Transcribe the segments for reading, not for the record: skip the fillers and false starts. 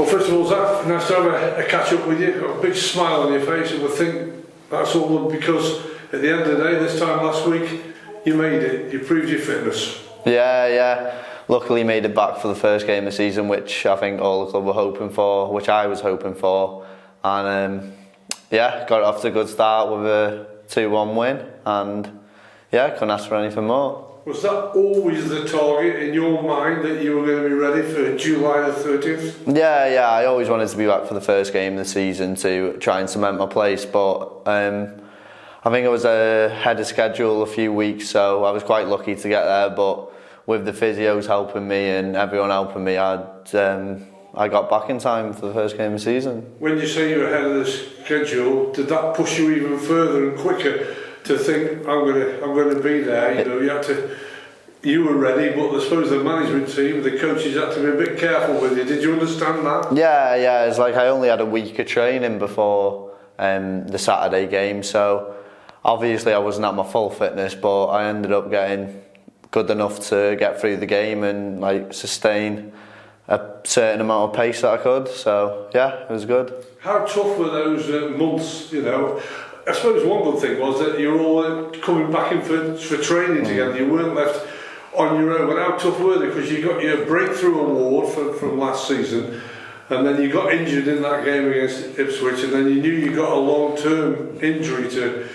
first of all, Zac, nice to have a catch up with you. Got a big smile on your face, and we think that's all because at the end of the day, this time last week, you made it. You proved your fitness. Yeah. Luckily made it back for the first game of the season, which I think all the club were hoping for, which I was hoping for. And got it off to a good start with a 2-1 win, and couldn't ask for anything more. Was that always the target in your mind, that you were going to be ready for July the 30th? Yeah, I always wanted to be back for the first game of the season to try and cement my place, but I think it was ahead of schedule a few weeks, so I was quite lucky to get there. But with the physios helping me and everyone helping me, I got back in time for the first game of the season. When you say you're ahead of the schedule, did that push you even further and quicker to think, I'm going to be there? You were ready, but I suppose the management team, the coaches had to be a bit careful with you. Did you understand that? Yeah. It's like I only had a week of training before the Saturday game, so obviously I wasn't at my full fitness, but I ended up getting good enough to get through the game and sustain a certain amount of pace that I could. So it was good. How tough were those months? I suppose one good thing was that you're all coming back in for training together. You weren't left on your own. But how tough were they? Because you got your breakthrough award from last season, and then you got injured in that game against Ipswich, and then you knew you got a long-term injury to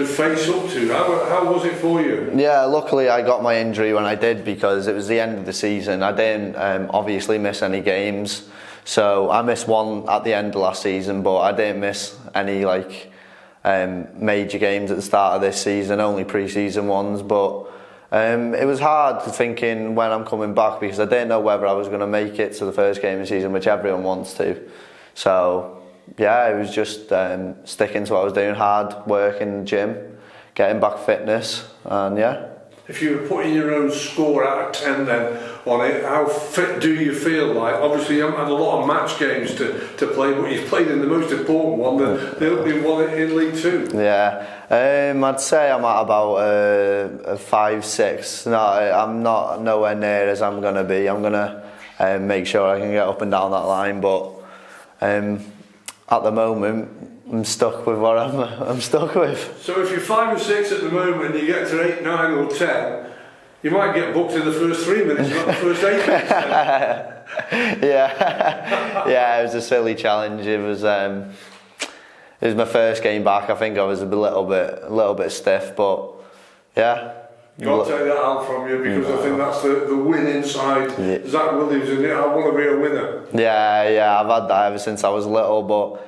face up to. How was it for you? Yeah, luckily I got my injury when I did, because it was the end of the season. I didn't obviously miss any games, so I missed one at the end of last season, but I didn't miss any major games at the start of this season, only pre-season ones. But it was hard thinking when I'm coming back, because I didn't know whether I was going to make it to the first game of the season, which everyone wants to. So it was just sticking to what I was doing, hard work in the gym, getting back fitness, and If you were putting your own score out of 10 then on it, how fit do you feel like? Obviously you haven't had a lot of match games to play, but you've played in the most important one, the opening one in League Two. I'd say I'm at about a 5-6. No, I'm not nowhere near as I'm going to be. I'm going to make sure I can get up and down that line, but at the moment, I'm stuck with what I'm stuck with. So if you're 5 or 6 at the moment, and you get to 8, 9 or 10, you might get booked in the first 3 minutes, not the first 8 minutes. It was a silly challenge. It was my first game back. I think I was a little bit stiff, but Got to take that out from you, because I think that's the win inside Zac Williams, isn't it? I want to be a winner. I've had that ever since I was little, but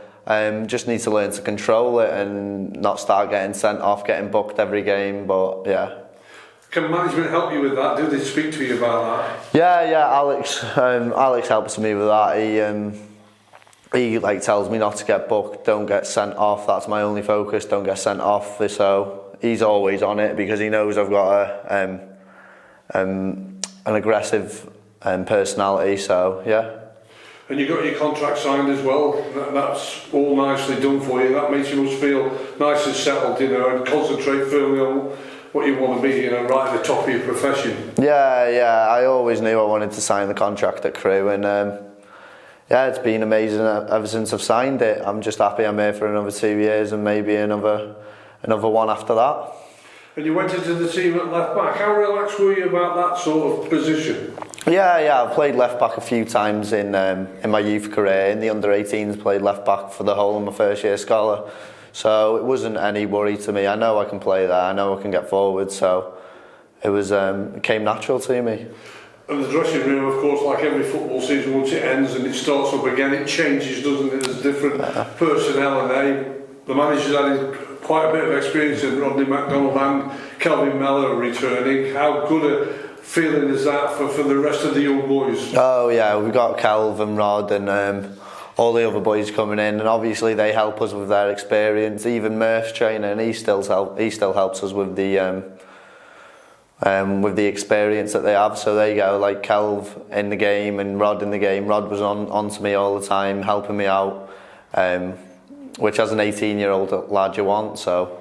just need to learn to control it and not start getting sent off, getting booked every game. But Can management help you with that? Do they speak to you about that? Alex helps me with that. He tells me not to get booked, don't get sent off. That's my only focus. Don't get sent off. So he's always on it, because he knows I've got an aggressive personality. So And you got your contract signed as well. That's all nicely done for you. That makes you must feel nice and settled, and concentrate firmly on what you want to be, right at the top of your profession. I always knew I wanted to sign the contract at Crewe, and it's been amazing ever since I've signed it. I'm just happy I'm here for another 2 years and maybe another one after that. And you went into the team at left back. How relaxed were you about that sort of position? I've played left back a few times in my youth career. In the under-18s, played left back for the whole of my first year scholar. So it wasn't any worry to me. I know I can play there. I know I can get forward. So it came natural to me. And the dressing room, of course, like every football season, once it ends and it starts up again, it changes, doesn't it? There's different personnel, and the manager's had quite a bit of experience in Rodney MacDonald and Kelvin Mellor returning. How good a feeling is that for the rest of the young boys? Oh yeah, we've got Kelvin, Rod, and all the other boys coming in, and obviously they help us with their experience. Even Murph's training, and he still helps us with the experience that they have. So there you go, like Kelv in the game and Rod in the game. Rod was on to me all the time, helping me out, which as an 18-year-old lad you want. So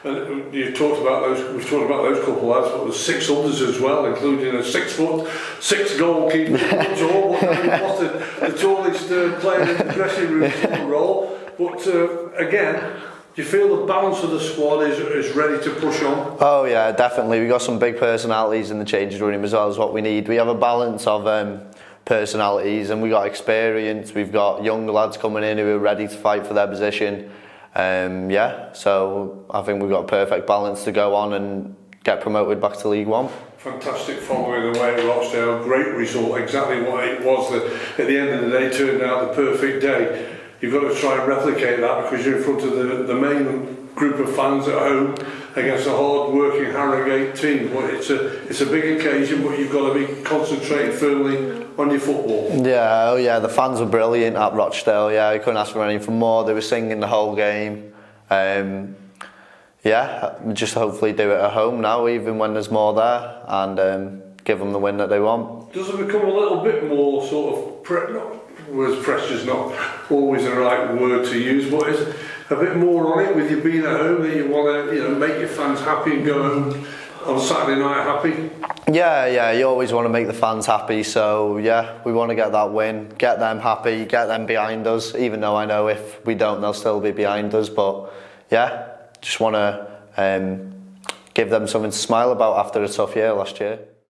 And you talked about those. We've talked about those couple of lads, but there's 6 others as well, including a 6'6" goalkeeper. Tall, what the tallest player in the dressing room for the role. But again, do you feel the balance of the squad is ready to push on? Oh yeah, definitely. We've got some big personalities in the changing room as well as what we need. We have a balance of personalities, and we got experience. We've got young lads coming in who are ready to fight for their position. So I think we've got a perfect balance to go on and get promoted back to League One. Fantastic following away at Rochdale, great result, exactly what it was that at the end of the day turned out the perfect day. You've got to try and replicate that because you're in front of the main group of fans at home against a hard-working Harrogate team. But it's a big occasion, but you've got to be concentrating firmly on your football. Yeah, oh yeah, the fans were brilliant at Rochdale. Yeah, I couldn't ask for anything more. They were singing the whole game. Just hopefully do it at home now, even when there's more there, and give them the win that they want. Does it become a little bit more sort of pressure's not always the right word to use, but is a bit more on it with you being at home that you want to make your fans happy and go home on Saturday night happy? Yeah, you always want to make the fans happy, so yeah, we want to get that win, get them happy, get them behind us, even though I know if we don't they'll still be behind us, but yeah, just want to give them something to smile about after a tough year last year.